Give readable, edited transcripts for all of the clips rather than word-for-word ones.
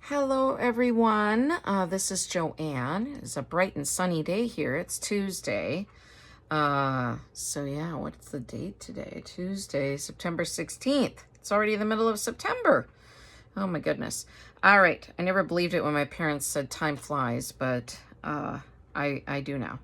Hello, everyone. This is Joanne. It's a bright and sunny day here. It's Tuesday. So yeah, what's the date today? Tuesday, September 16th. It's already the middle of September. Oh my goodness. All right. I never believed it when my parents said time flies, but I do now.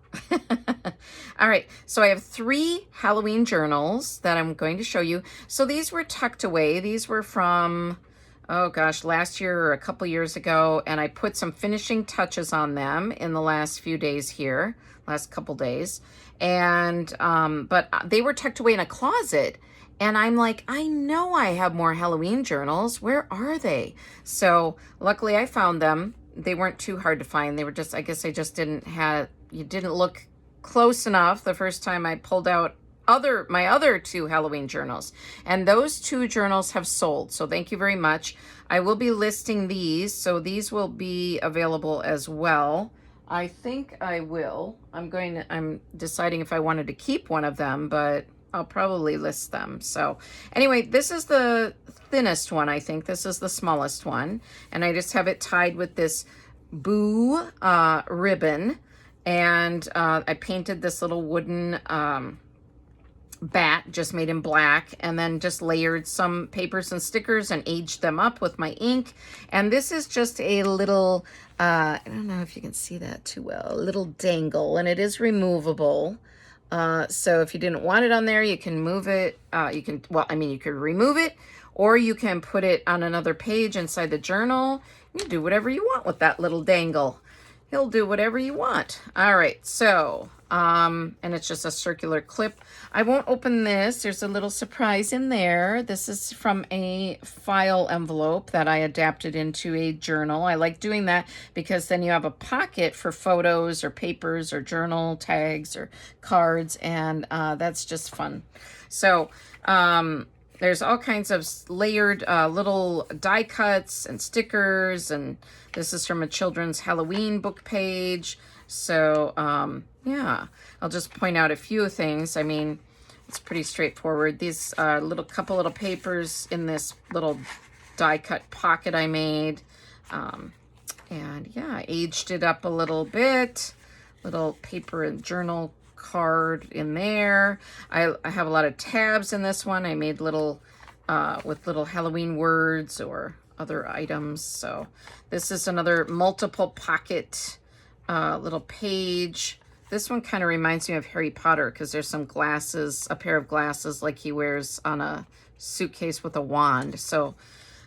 All right. So I have 3 Halloween journals that I'm going to show you. So these were tucked away. These were from, oh gosh, last year or a couple years ago, and I put some finishing touches on them in the last few days here, last couple days. And but they were tucked away in a closet, and I'm like, I know I have more Halloween journals. Where are they? So luckily I found them. They weren't too hard to find. They were just, I guess I just you didn't look close enough the first time I pulled out my other 2 Halloween journals, and those 2 journals have sold, so thank you very much. I will be listing these, so these will be available as well. I think I will. I'm deciding if I wanted to keep one of them, but I'll probably list them. So anyway, this is the thinnest one. I think this is the smallest one, and I just have it tied with this boo ribbon, and I painted this little wooden bat just made in black, and then just layered some papers and stickers and aged them up with my ink. And this is just a little I don't know if you can see that too well, a little dangle, and it is removable. So if you didn't want it on there, you can move it. You could remove it, or you can put it on another page inside the journal. You can do whatever you want with that little dangle. He'll do whatever you want. All right, so and it's just a circular clip. I won't open this. There's a little surprise in there. This is from a file envelope that I adapted into a journal. I like doing that because then you have a pocket for photos or papers or journal tags or cards, and that's just fun. So there's all kinds of layered little die cuts and stickers, and this is from a children's Halloween book page. So yeah, I'll just point out a few things. I mean, it's pretty straightforward. These couple little papers in this little die cut pocket I made. And yeah, I aged it up a little bit. Little paper and journal card in there. I have a lot of tabs in this one. I made little with little Halloween words or other items. So this is another multiple pocket little page. This one kind of reminds me of Harry Potter because there's some glasses, a pair of glasses like he wears on a suitcase with a wand. So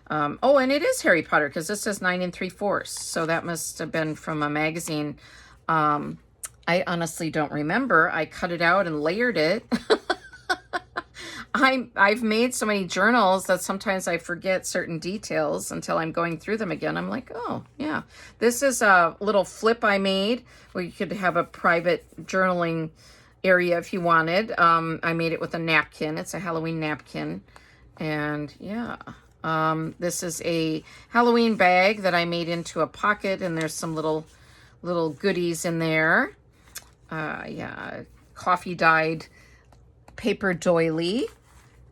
oh, and it is Harry Potter because this says 9 3/4. So that must have been from a magazine. I honestly don't remember. I cut it out and layered it. I've made so many journals that sometimes I forget certain details until I'm going through them again. I'm like, oh, yeah. This is a little flip I made where you could have a private journaling area if you wanted. I made it with a napkin. It's a Halloween napkin. And yeah, this is a Halloween bag that I made into a pocket, and there's some little goodies in there. Yeah, coffee dyed paper doily.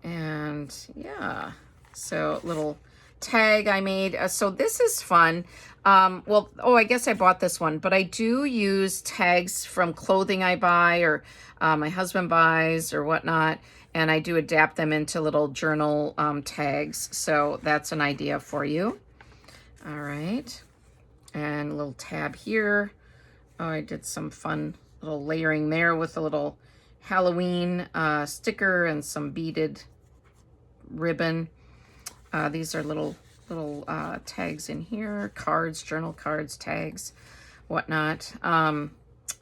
And yeah, so little tag I made. So this is fun. I guess I bought this one, but I do use tags from clothing I buy or my husband buys or whatnot, and I do adapt them into little journal tags. So that's an idea for you. All right, and a little tab here. Oh, I did some fun little layering there with a little Halloween sticker and some beaded ribbon. These are little tags in here, cards, journal cards, tags, whatnot. I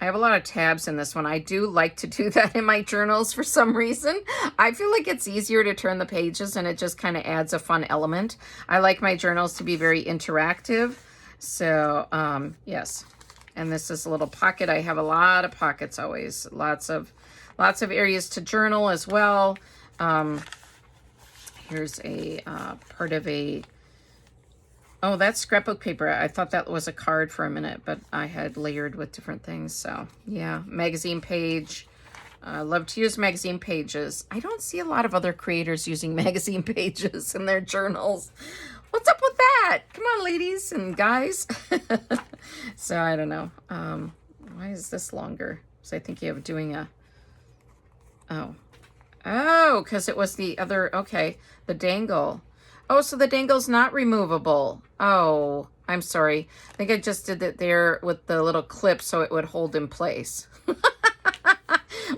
have a lot of tabs in this one. I do like to do that in my journals for some reason. I feel like it's easier to turn the pages, and it just kind of adds a fun element. I like my journals to be very interactive. So yes, and this is a little pocket. I have a lot of pockets always, lots of areas to journal as well. Here's a part of oh, that's scrapbook paper. I thought that was a card for a minute, but I had layered with different things. So yeah, magazine page. I love to use magazine pages. I don't see a lot of other creators using magazine pages in their journals. What's up with that? Come on, ladies and guys. So I don't know. Why is this longer? So I think you have doing a, oh, because it was the other, okay, the dangle. Oh, so the dangle's not removable. Oh, I'm sorry. I think I just did it there with the little clip so it would hold in place.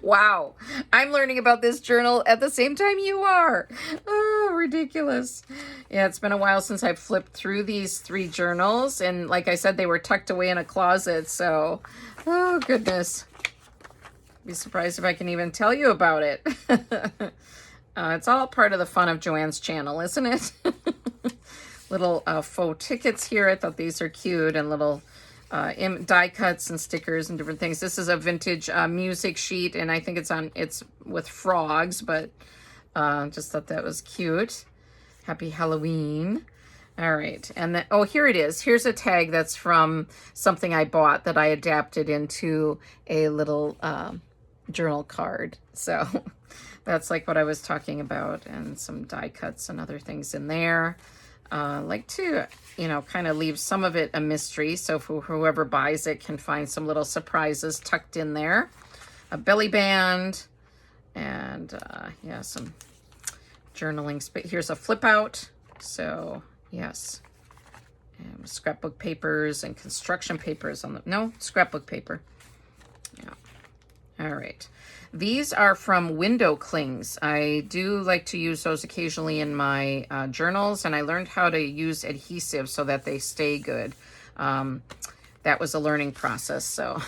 Wow. I'm learning about this journal at the same time you are. Oh, ridiculous. Yeah, it's been a while since I've flipped through these 3 journals. And like I said, they were tucked away in a closet. So, oh, goodness. Be surprised if I can even tell you about it. It's all part of the fun of Joanne's channel, isn't it? Little faux tickets here. I thought these are cute, and little die cuts and stickers and different things. This is a vintage music sheet, and I think it's with frogs, but just thought that was cute. Happy Halloween. All right, and then, oh, here it is. Here's a tag that's from something I bought that I adapted into a little journal card. So that's like what I was talking about, and some die cuts and other things in there. Like to, you know, kind of leave some of it a mystery, so for whoever buys it can find some little surprises tucked in there. A belly band, and yeah, some journaling. Here's a flip out. So yes, and scrapbook papers and construction papers on the, no, scrapbook paper. Yeah. All right. These are from window clings. I do like to use those occasionally in my journals, and I learned how to use adhesive so that they stay good. That was a learning process. So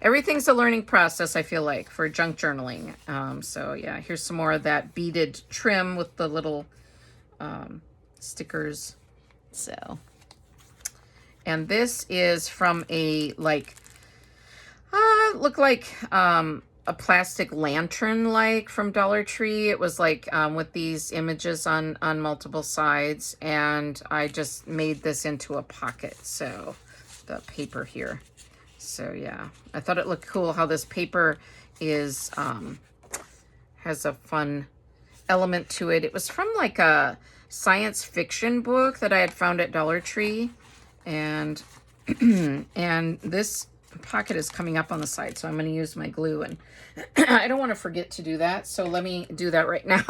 everything's a learning process, I feel like, for junk journaling. So yeah, here's some more of that beaded trim with the little stickers. So, and this is from a, like, look like a plastic lantern, like from Dollar Tree. It was like with these images on multiple sides, and I just made this into a pocket. So the paper here. So yeah, I thought it looked cool how this paper is has a fun element to it. It was from like a science fiction book that I had found at Dollar Tree, and and this pocket is coming up on the side, so I'm going to use my glue, and I don't want to forget to do that, so let me do that right now.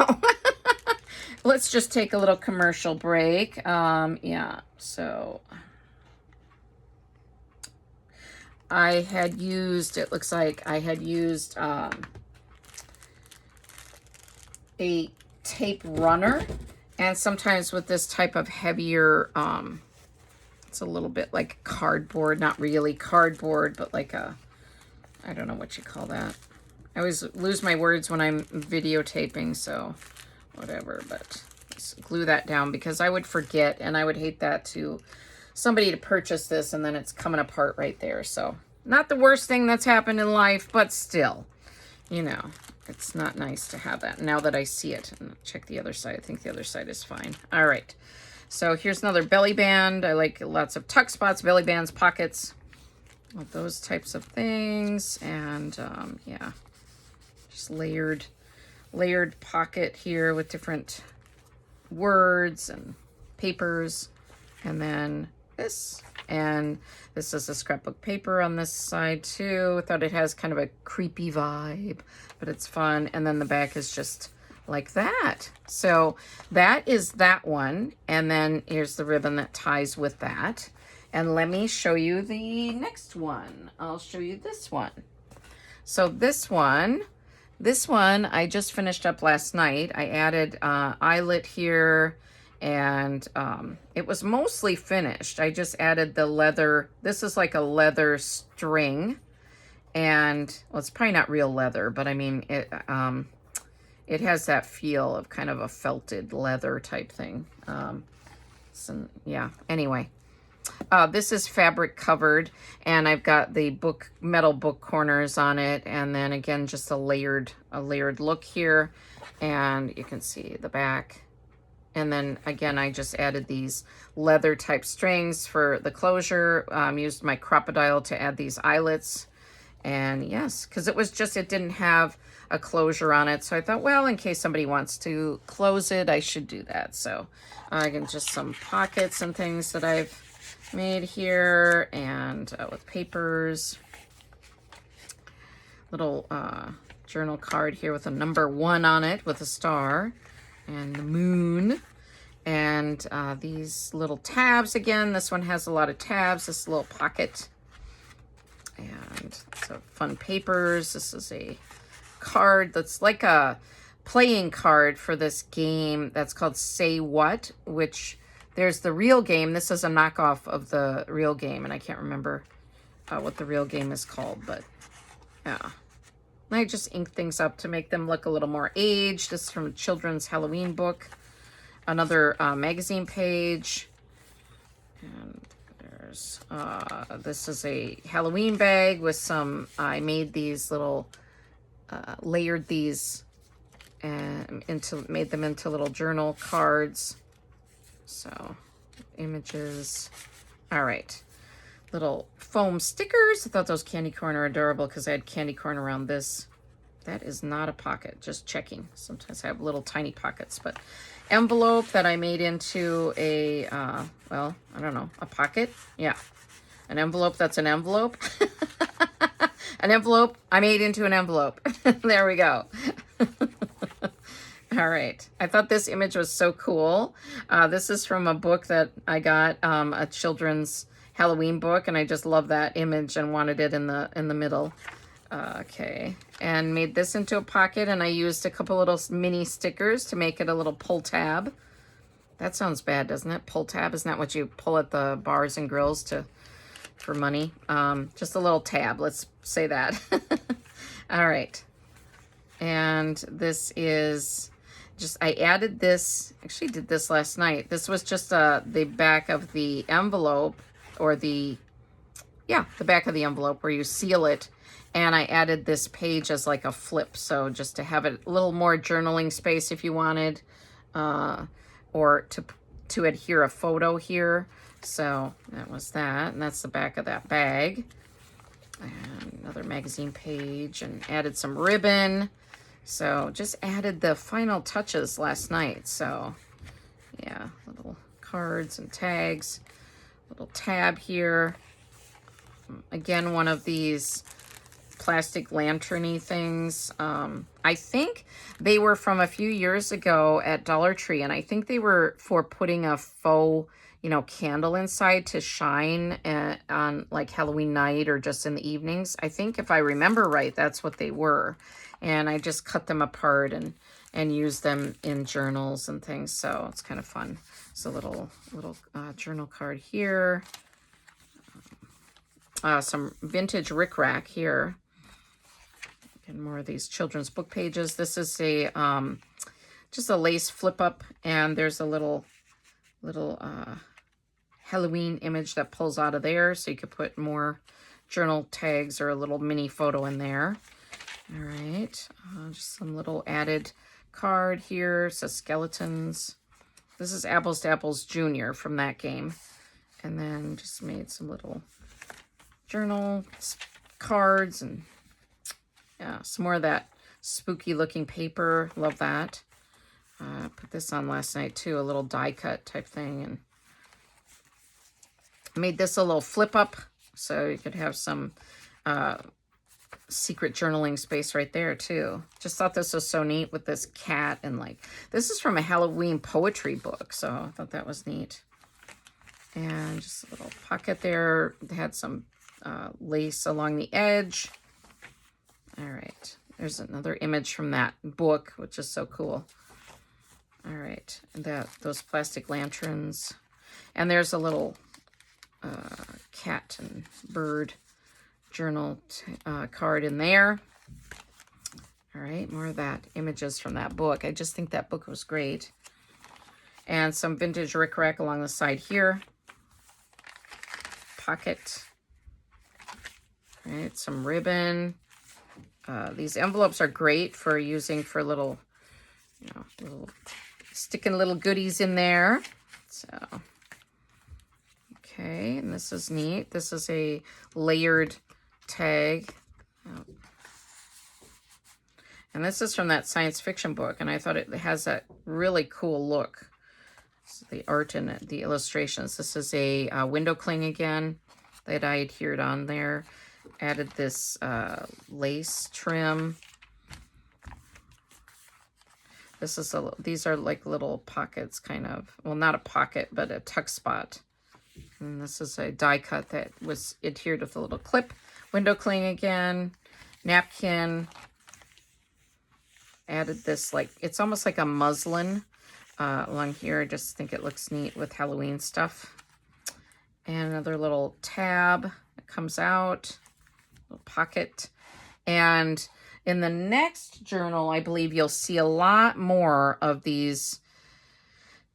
Let's just take a little commercial break. Yeah, so I had used, it looks like I had used a tape runner, and sometimes with this type of heavier it's a little bit like cardboard, not really cardboard, but like a, I don't know what you call that. I always lose my words when I'm videotaping, so whatever, but let's glue that down because I would forget, and I would hate that to somebody to purchase this and then it's coming apart right there. So not the worst thing that's happened in life, but still, you know, it's not nice to have that now that I see it. And check the other side. I think the other side is fine. All right. So here's another belly band. I like lots of tuck spots, belly bands, pockets, all those types of things. And yeah, just layered pocket here with different words and papers. And then this, and this is a scrapbook paper on this side too. I thought it has kind of a creepy vibe, but it's fun. And then the back is just like that. So that is that one. And then here's the ribbon that ties with that. And let me show you the next one. I'll show you this one. So this one I just finished up last night. I added eyelet here, and it was mostly finished. I just added the leather. This is like a leather string, and well, it's probably not real leather, but I mean it has that feel of kind of a felted leather type thing. So yeah, anyway, this is fabric covered, and I've got the metal book corners on it, and then again just a layered look here, and you can see the back. And then again, I just added these leather type strings for the closure. Used my crocodile to add these eyelets. And yes, because it didn't have a closure on it. So I thought, well, in case somebody wants to close it, I should do that. So again, just some pockets and things that I've made here, and with papers. Little journal card here with a number 1 on it with a star and the moon. And these little tabs again. This one has a lot of tabs, this little pocket. And so fun papers. This is a card that's like a playing card for this game that's called Say What, which there's the real game. This is a knockoff of the real game, and I can't remember what the real game is called, but yeah. I just ink things up to make them look a little more aged. This is from a children's Halloween book. Another magazine page. And there's, this is a Halloween bag with some, I made these little, layered these and made them into little journal cards. So, images. All right. Little foam stickers. I thought those candy corn are adorable because I had candy corn around this. That is not a pocket, just checking. Sometimes I have little tiny pockets, but envelope that I made into a, well, I don't know, a pocket. Yeah, an envelope that's an envelope. An envelope I made into an envelope. There we go. All right. I thought this image was so cool. This is from a book that I got, a children's Halloween book, and I just love that image and wanted it in the middle. Okay, and made this into a pocket, and I used a couple little mini stickers to make it a little pull tab. That sounds bad, doesn't it? Pull tab, isn't that what you pull at the bars and grills for money? Just a little tab, let's say that. All right, and this is just, I added this, actually did this last night. This was just the back of the envelope, or the back of the envelope where you seal it. And I added this page as like a flip. So just to have it a little more journaling space if you wanted, or to adhere a photo here. So that was that. And that's the back of that bag. And another magazine page, and added some ribbon. So just added the final touches last night. So yeah, little cards and tags. Little tab here. Again, one of these plastic lantern-y things. I think they were from a few years ago at Dollar Tree, and I think they were for putting a faux, candle inside to shine on like Halloween night or just in the evenings. I think if I remember right, that's what they were. And I just cut them apart and use them in journals and things. So it's kind of fun. It's a little journal card here. Some vintage rickrack here. And more of these children's book pages. This is a just a lace flip up, and there's a little Halloween image that pulls out of there, so you could put more journal tags or a little mini photo in there. All right, just some little added card here. It says skeletons. This is Apples to Apples Junior from that game. And then just made some little journal cards, and yeah, some more of that spooky looking paper. Love that. Put this on last night too, a little die cut type thing, and made this a little flip up so you could have some secret journaling space right there too. Just thought this was so neat with this cat, and like, this is from a Halloween poetry book, so I thought that was neat. And just a little pocket there. It had some lace along the edge. All right, there's another image from that book, which is so cool. All right, those plastic lanterns. And there's a little cat and bird journal card in there. All right, more of that images from that book. I just think that book was great. And some vintage rickrack along the side here. Pocket. All right, some ribbon. These envelopes are great for using for little, sticking little goodies in there. So, okay, and this is neat. This is a layered tag. And this is from that science fiction book, and I thought it has that really cool look. So the art and the illustrations. This is a window cling again that I adhered on there. Added this lace trim. This is these are like little pockets, kind of. Well, not a pocket, but a tuck spot. And this is a die cut that was adhered with a little clip. Window cling again. Napkin. Added this, like, it's almost like a muslin along here. I just think it looks neat with Halloween stuff. And another little tab that comes out. Little pocket. And in the next journal, I believe you'll see a lot more of these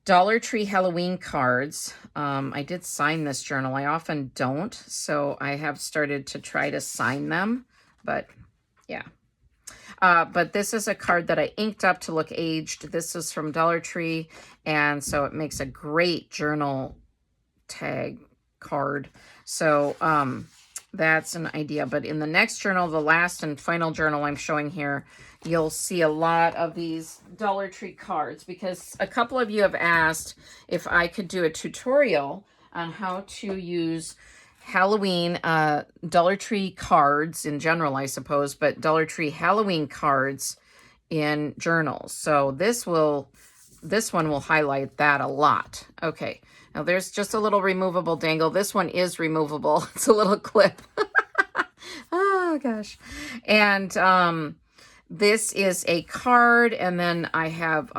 Dollar Tree Halloween cards. I did sign this journal. I often don't, so I have started to try to sign them, but yeah. But this is a card that I inked up to look aged. This is from Dollar Tree, and so it makes a great journal tag card. So that's an idea. But in the next journal, the last and final journal I'm showing here, you'll see a lot of these Dollar Tree cards, because a couple of you have asked if I could do a tutorial on how to use Halloween Dollar Tree cards in general, I suppose, but Dollar Tree Halloween cards in journals. So this one will highlight that a lot. Okay. Now there's just a little removable dangle. This one is removable. It's a little clip. Oh gosh. And this is a card, and then I have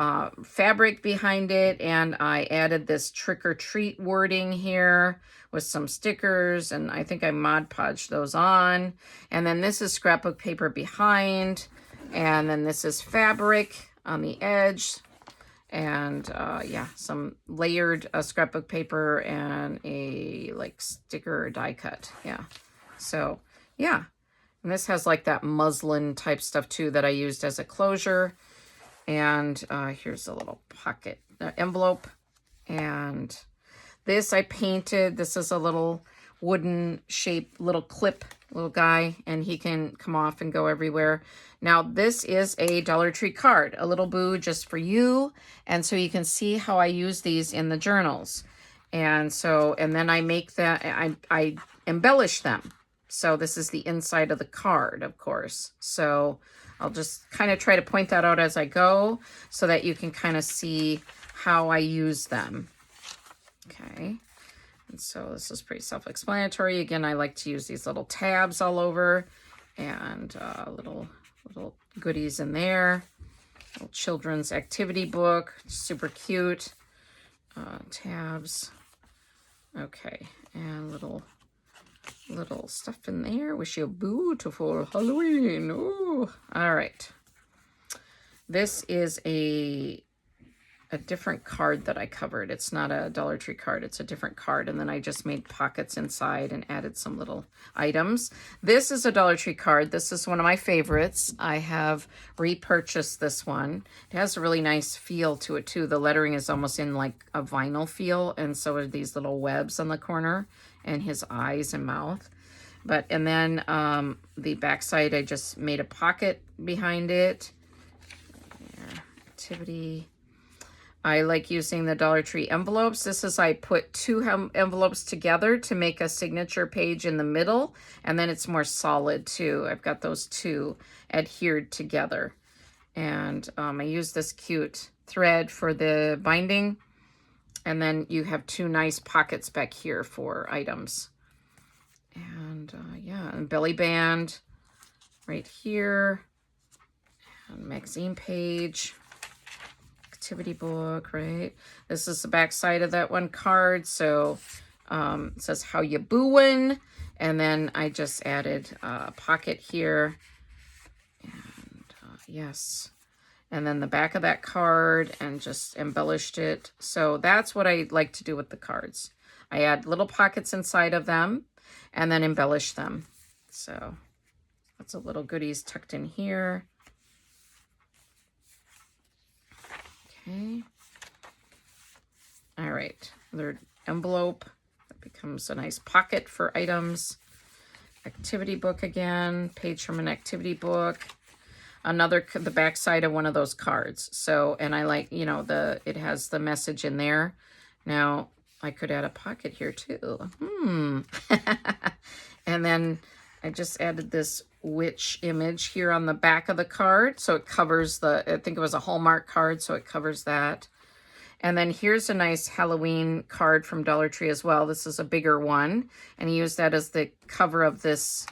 fabric behind it, and I added this trick or treat wording here with some stickers, and I think I Mod Podged those on. And then this is scrapbook paper behind, and then this is fabric on the edge. And yeah, some layered scrapbook paper and a like sticker die cut. Yeah. So yeah. And this has like that muslin type stuff too that I used as a closure. And here's a little pocket envelope. And this I painted. This is a little wooden shaped little clip, little guy, and he can come off and go everywhere. Now this is a Dollar Tree card, a little boo just for you. And so you can see how I use these in the journals. And so, and then I make that, I embellish them. So this is the inside of the card, of course. So I'll just kind of try to point that out as I go so that you can kind of see how I use them. Okay. And so this is pretty self-explanatory. Again, I like to use these little tabs all over, and little goodies in there. Little children's activity book, super cute. Tabs. Okay, and little stuff in there. Wish you a beautiful Halloween. Ooh. All right. This is a different card that I covered. It's not a Dollar Tree card. It's a different card. And then I just made pockets inside and added some little items. This is a Dollar Tree card. This is one of my favorites. I have repurchased this one. It has a really nice feel to it too. The lettering is almost in like a vinyl feel. And so are these little webs on the corner and his eyes and mouth. And then the backside, I just made a pocket behind it. There, activity. I like using the Dollar Tree envelopes. This is, I put two envelopes together to make a signature page in the middle, and then it's more solid too. I've got those two adhered together. And I use this cute thread for the binding. And then you have two nice pockets back here for items. And yeah, and belly band right here. And magazine page. Activity book, right? This is the back side of that one card. So it says how you booin'. And then I just added a pocket here. And yes. And then the back of that card, and just embellished it. So that's what I like to do with the cards. I add little pockets inside of them and then embellish them. So lots of little goodies tucked in here. Okay. All right. Another envelope that becomes a nice pocket for items. Activity book again. Page from an activity book. the back side of one of those cards. So, and I like, you know, it has the message in there. Now, I could add a pocket here too. And then I just added this witch image here on the back of the card. So it covers I think it was a Hallmark card, so it covers that. And then here's a nice Halloween card from Dollar Tree as well. This is a bigger one. And he used that as the cover of this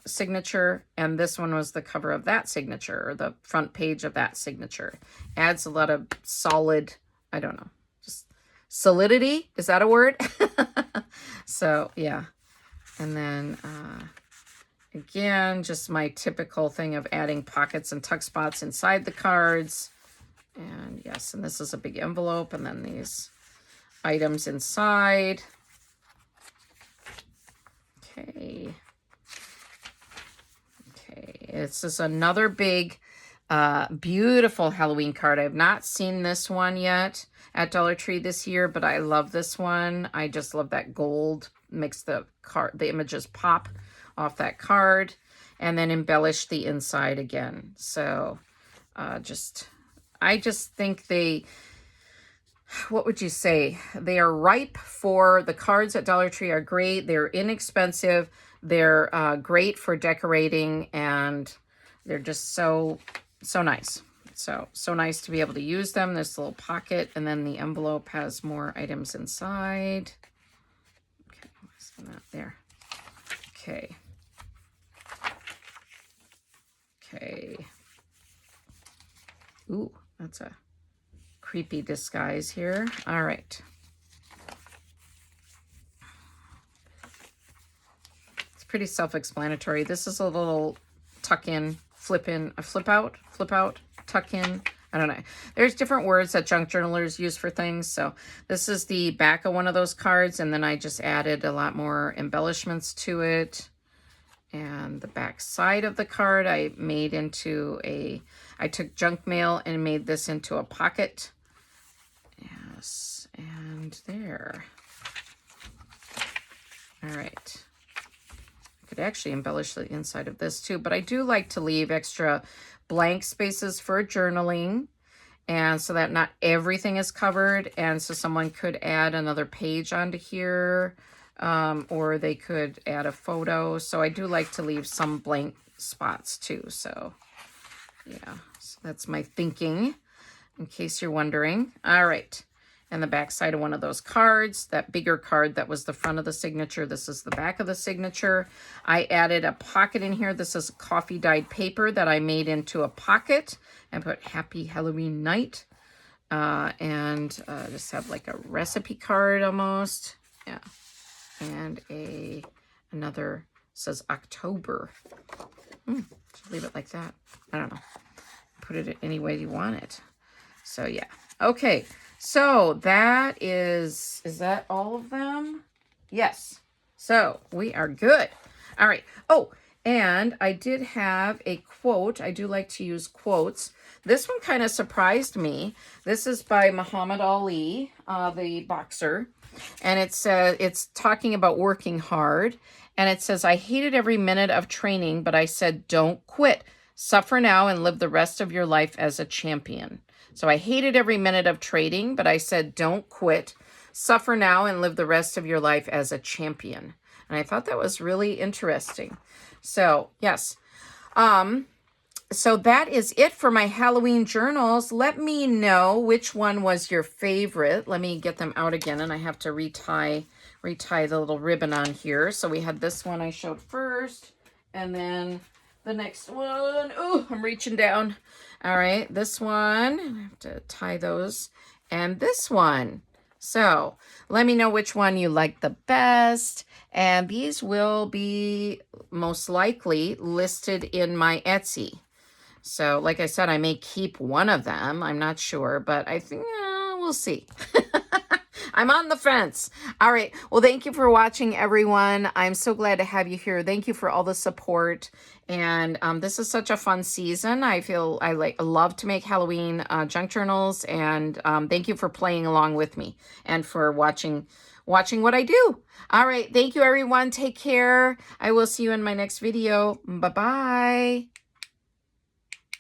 signature. And this one was the cover of that signature, or the front page of that signature. Adds a lot of solid, I don't know, just solidity. Is that a word? So, yeah. And then, again, just my typical thing of adding pockets and tuck spots inside the cards. And yes, and this is a big envelope, and then these items inside. Okay. Okay, this is another big, beautiful Halloween card. I have not seen this one yet at Dollar Tree this year, but I love this one. I just love that gold. Makes the images pop off that card, and then embellish the inside again. So, I just think what would you say? They are ripe for, the cards at Dollar Tree are great. They're inexpensive. They're great for decorating, and they're just so nice. So nice to be able to use them. This little pocket, and then the envelope has more items inside. Okay, send that there. Okay. Okay. Ooh, that's a creepy disguise here. All right. It's pretty self-explanatory. This is a little tuck-in, flip out, tuck-in. I don't know. There's different words that junk journalers use for things. So this is the back of one of those cards, and then I just added a lot more embellishments to it. And the back side of the card I made into I took junk mail and made this into a pocket. Yes, and there. All right. I could actually embellish the inside of this too, but I do like to leave extra blank spaces for journaling, and so that not everything is covered, and so someone could add another page onto here, or they could add a photo. So I do like to leave some blank spots too. So yeah, so that's my thinking, in case you're wondering. All right. And the back side of one of those cards, that bigger card that was the front of the signature, this is the back of the signature. I added a pocket in here. This is coffee dyed paper that I made into a pocket, and put Happy Halloween Night. Just have like a recipe card almost. Yeah. And another says October. Just leave it like that. I don't know. Put it any way you want it. So yeah. Okay. So that is that all of them? Yes. So we are good. All right. Oh, and I did have a quote. I do like to use quotes. This one kind of surprised me. This is by Muhammad Ali, the boxer. And it says, it's talking about working hard. And it says, I hated every minute of training, but I said, don't quit. Suffer now and live the rest of your life as a champion. So I hated every minute of trading, but I said, don't quit. Suffer now and live the rest of your life as a champion. And I thought that was really interesting. So, yes. So that is it for my Halloween journals. Let me know which one was your favorite. Let me get them out again, and I have to retie the little ribbon on here. So we had this one I showed first, and then the next one. Oh, I'm reaching down. All right, this one. I have to tie those. And this one. So let me know which one you like the best. And these will be most likely listed in my Etsy. So like I said, I may keep one of them. I'm not sure, but I think we'll see. I'm on the fence. All right. Well, thank you for watching, everyone. I'm so glad to have you here. Thank you for all the support. And this is such a fun season. I feel I love to make Halloween junk journals. And thank you for playing along with me and for watching what I do. All right. Thank you, everyone. Take care. I will see you in my next video. Bye-bye.